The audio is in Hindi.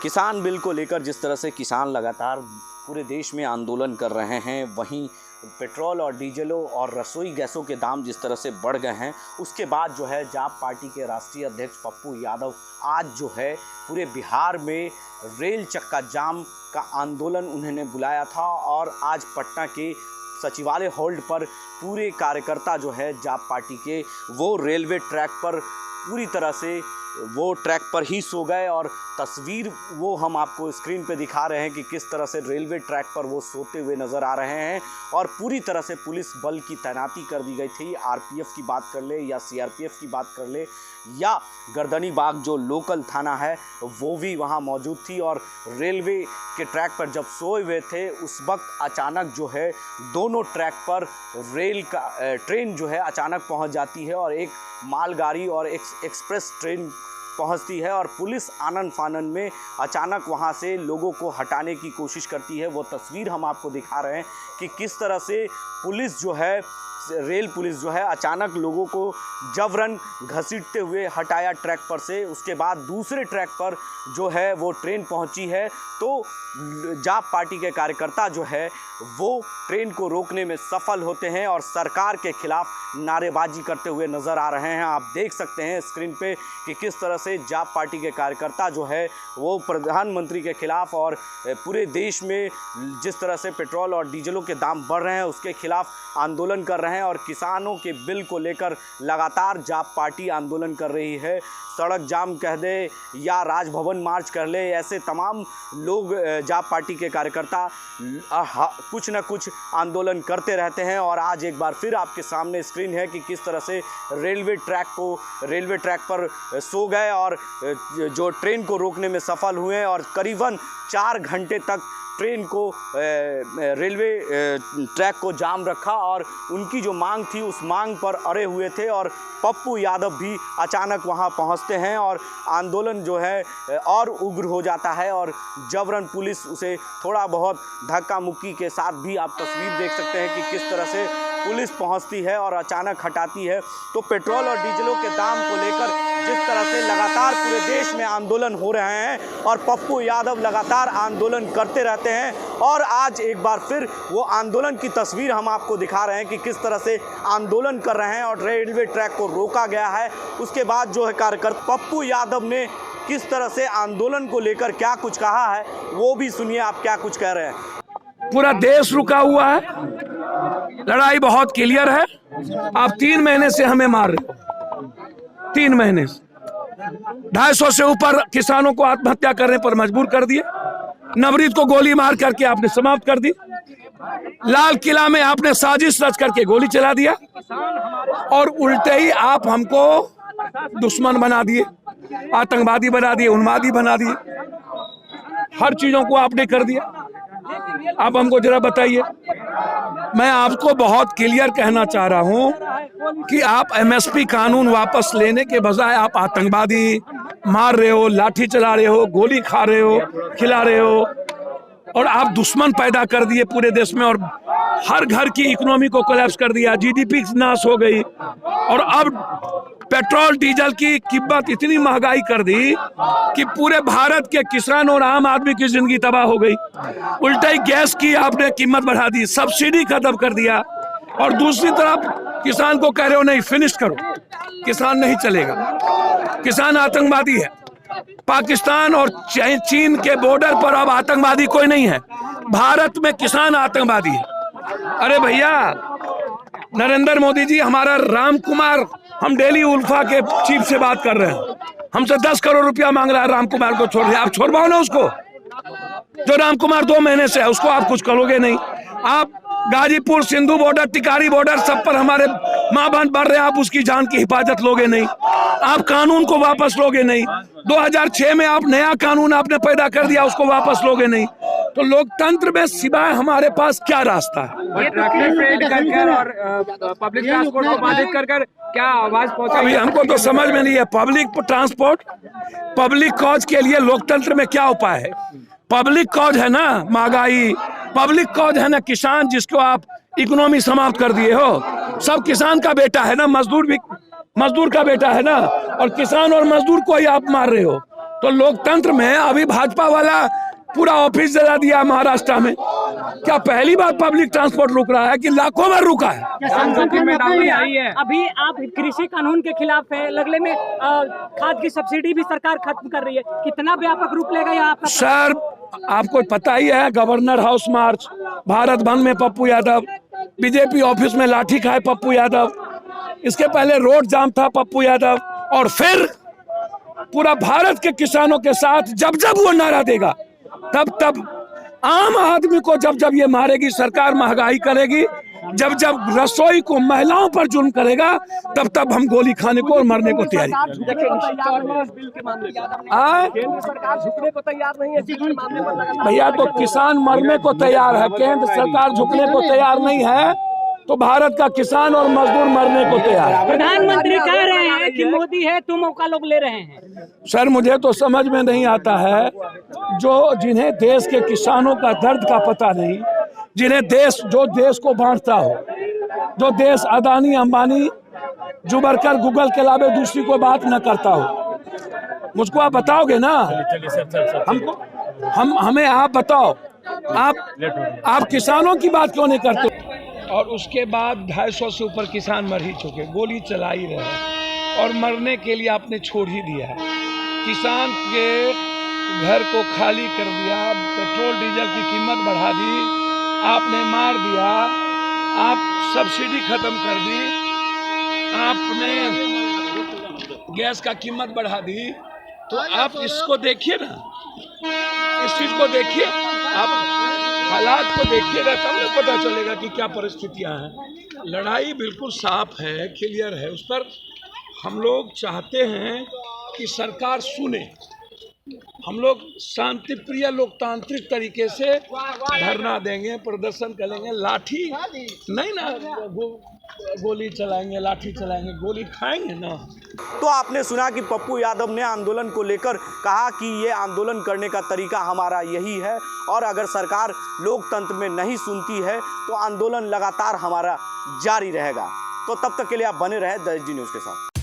किसान बिल को लेकर जिस तरह से किसान लगातार पूरे देश में आंदोलन कर रहे हैं, वहीं पेट्रोल और डीजलों और रसोई गैसों के दाम जिस तरह से बढ़ गए हैं, उसके बाद जो है जाप पार्टी के राष्ट्रीय अध्यक्ष पप्पू यादव आज जो है पूरे बिहार में रेल चक्का जाम का आंदोलन उन्होंने बुलाया था। और आज पटना के सचिवालय होल्ड पर पूरे कार्यकर्ता जो है जाप पार्टी के वो रेलवे ट्रैक पर पूरी तरह से वो ट्रैक पर ही सो गए। और तस्वीर वो हम आपको स्क्रीन पे दिखा रहे हैं कि किस तरह से रेलवे ट्रैक पर वो सोते हुए नज़र आ रहे हैं। और पूरी तरह से पुलिस बल की तैनाती कर दी गई थी। आरपीएफ की बात कर ले या सीआरपीएफ की बात कर ले या गर्दनी बाग जो लोकल थाना है वो भी वहाँ मौजूद थी। और रेलवे के ट्रैक पर जब सोए हुए थे उस वक्त अचानक जो है दोनों ट्रैक पर ट्रेन जो है अचानक पहुँच जाती है और एक मालगाड़ी और एक्सप्रेस ट्रेन पहुंचती है और पुलिस आनन फानन में अचानक वहां से लोगों को हटाने की कोशिश करती है। वो तस्वीर हम आपको दिखा रहे हैं कि किस तरह से पुलिस जो है रेल पुलिस जो है अचानक लोगों को जबरन घसीटते हुए हटाया ट्रैक पर से। उसके बाद दूसरे ट्रैक पर जो है वो ट्रेन पहुंची है तो जाप पार्टी के कार्यकर्ता जो है वो ट्रेन को रोकने में सफल होते हैं और सरकार के खिलाफ नारेबाजी करते हुए नज़र आ रहे हैं। आप देख सकते हैं स्क्रीन पे कि किस तरह से जाप पार्टी के कार्यकर्ता जो है वो प्रधानमंत्री के खिलाफ और पूरे देश में जिस तरह से पेट्रोल और डीजलों के दाम बढ़ रहे हैं उसके खिलाफ आंदोलन कर रहे हैं। और किसानों के बिल को लेकर लगातार जाप पार्टी आंदोलन कर रही है। सड़क जाम कह दे या राजभवन मार्च कर ले, ऐसे तमाम लोग जाप पार्टी के कार्यकर्ता कुछ न कुछ आंदोलन करते रहते हैं। और आज एक बार फिर आपके सामने स्क्रीन है कि किस तरह से रेलवे ट्रैक पर सो गए और जो ट्रेन को रोकने में सफल हुए और करीबन 4 घंटे तक ट्रेन को रेलवे ट्रैक को जाम रखा और उनकी जो मांग थी उस मांग पर अड़े हुए थे। और पप्पू यादव भी अचानक वहां पहुंचते हैं और आंदोलन जो है और उग्र हो जाता है और जबरन पुलिस उसे थोड़ा बहुत धक्का मुक्की के साथ भी आप तस्वीर देख सकते हैं कि किस तरह से पुलिस पहुंचती है और अचानक हटाती है। तो पेट्रोल और डीजलों के दाम को लेकर जिस तरह से लगातार पूरे देश में आंदोलन हो रहे हैं और पप्पू यादव लगातार आंदोलन करते रहते हैं। और आज एक बार फिर वो आंदोलन की तस्वीर हम आपको दिखा रहे हैं कि किस तरह से आंदोलन कर रहे हैं और रेलवे ट्रैक को रोका गया है। उसके बाद जो है कार्यकर्ता पप्पू यादव ने किस तरह से आंदोलन को लेकर क्या कुछ कहा है वो भी सुनिए आप क्या कुछ कह रहे हैं। पूरा देश रुका हुआ है, लड़ाई बहुत क्लियर है। आप 3 महीने से हमें मार रहे हो, 3 महीने से 250 से ऊपर किसानों को आत्महत्या करने पर मजबूर कर दिए। नवरीत को गोली मार करके आपने समाप्त कर दी। लाल किला में आपने साजिश रच करके गोली चला दिया और उल्टे ही आप हमको दुश्मन बना दिए, आतंकवादी बना दिए, उन्मादी बना दिए, हर चीजों को आपने कर दिया। आप हमको जरा बताइए। मैं आपको बहुत क्लियर कहना चाह रहा हूं कि आप एमएसपी कानून वापस लेने के बजाय आप आतंकवादी मार रहे हो, लाठी चला रहे हो, गोली खा रहे हो, खिला रहे हो और आप दुश्मन पैदा कर दिए पूरे देश में और हर घर की इकोनॉमी को कोलैप्स कर दिया, जीडीपी नाश हो गई। और अब पेट्रोल डीजल की कीमत इतनी महंगाई कर दी कि पूरे भारत के किसान और आम आदमी की जिंदगी तबाह हो गई। उल्टा ही गैस की आपने कीमत बढ़ा दी, सब्सिडी खत्म कर दिया और दूसरी तरफ किसान को कह रहे हो नहीं फिनिश करो, किसान नहीं चलेगा, किसान आतंकवादी है। पाकिस्तान और चीन के बॉर्डर पर अब आतंकवादी कोई नहीं है, भारत में किसान आतंकवादी है। अरे भैया नरेंद्र मोदी जी, हमारा राम कुमार, हम डेली उल्फा के चीफ से बात कर रहे हैं, हमसे 10 करोड़ रुपया मांग रहा है राम कुमार को छोड़ दिया। आप छोड़वाओ ना उसको, जो राम कुमार 2 महीने से है उसको आप कुछ करोगे नहीं। आप गाजीपुर, सिंधु बॉर्डर, टिकारी बॉर्डर सब पर हमारे माँ बहन बढ़ रहे हैं, आप उसकी जान की हिफाजत लोगे नहीं। आप कानून को वापस लोगे नहीं। 2006 में आप नया कानून आपने पैदा कर दिया, उसको वापस लोगे नहीं। तो लोकतंत्र में सिवाय हमारे पास क्या रास्ता है? ये कर और पब्लिक ट्रांसपोर्ट को बाधित कर क्या आवाज पहुंचा? अभी हमको तो समझ में नहीं है। पब्लिक ट्रांसपोर्ट, पब्लिक कॉज के लिए लोकतंत्र में क्या उपाय है? पब्लिक कॉज है ना महंगाई, पब्लिक कॉज है ना किसान जिसको आप इकोनॉमी समाप्त कर दिए हो। सब किसान का बेटा है ना, मजदूर भी मजदूर का बेटा है ना, और किसान और मजदूर को ही आप मार रहे हो। तो लोकतंत्र में अभी भाजपा वाला पूरा ऑफिस जला दिया महाराष्ट्र में। क्या पहली बार पब्लिक ट्रांसपोर्ट रुक रहा है कि लाखों बार रुका है? अभी आप कृषि कानून के खिलाफ है, लगले में खाद की सब्सिडी भी सरकार खत्म कर रही है, कितना व्यापक रूप लेगा यह आपका? सर आपको पता ही है, गवर्नर हाउस मार्च, भारत बंद में पप्पू यादव, बीजेपी ऑफिस में लाठी खाए पप्पू यादव, इसके पहले रोड जाम था पप्पू यादव, और फिर पूरा भारत के किसानों के साथ जब जब वो नारा देगा तब आम आदमी को जब ये मारेगी सरकार, महंगाई करेगी, जब रसोई को महिलाओं पर जुल्म करेगा तब हम गोली खाने को और मरने को तैयार। भैया तो किसान मरने को तैयार है, केंद्र सरकार झुकने को तैयार नहीं है, तो भारत का किसान और मजदूर मरने को तैयार है। प्रधानमंत्री कह रहे हैं कि मोदी है तो मौका लोग ले रहे हैं। सर मुझे तो समझ में नहीं आता है, जिन्हें देश के किसानों का दर्द का पता नहीं, जिन्हें जो देश को बांटता हो, जो देश अदानी अंबानी जुबरकर गूगल के अलावा दूसरी को बात न करता हो, मुझको आप बताओगे ना? हमको हमें आप बताओ, आप किसानों की बात क्यों नहीं करते? और उसके बाद 250 से ऊपर किसान मर ही चुके, गोली चला ही रहे और मरने के लिए आपने छोड़ ही दिया है। किसान के घर को खाली कर दिया, पेट्रोल डीजल की कीमत बढ़ा दी, आपने मार दिया, आप सब्सिडी खत्म कर दी, आपने गैस का कीमत बढ़ा दी। तो आप इसको देखिए ना, इस चीज को देखिए, आप हालात को देखिएगा तब ना पता चलेगा कि क्या परिस्थितियां हैं। लड़ाई बिल्कुल साफ है, क्लियर है, उस पर हम लोग चाहते हैं कि सरकार सुने। हम लोग शांति प्रिय लोकतांत्रिक तरीके से धरना देंगे, प्रदर्शन करेंगे, लाठी नहीं ना, गोली चलाएंगे, लाठी चलाएंगे, गोली खाएंगे ना। तो आपने सुना कि पप्पू यादव ने आंदोलन को लेकर कहा कि ये आंदोलन करने का तरीका हमारा यही है, और अगर सरकार लोकतंत्र में नहीं सुनती है तो आंदोलन लगातार हमारा जारी रहेगा। तो तब तक के लिए आप बने रहे द एसडी न्यूज़ के साथ।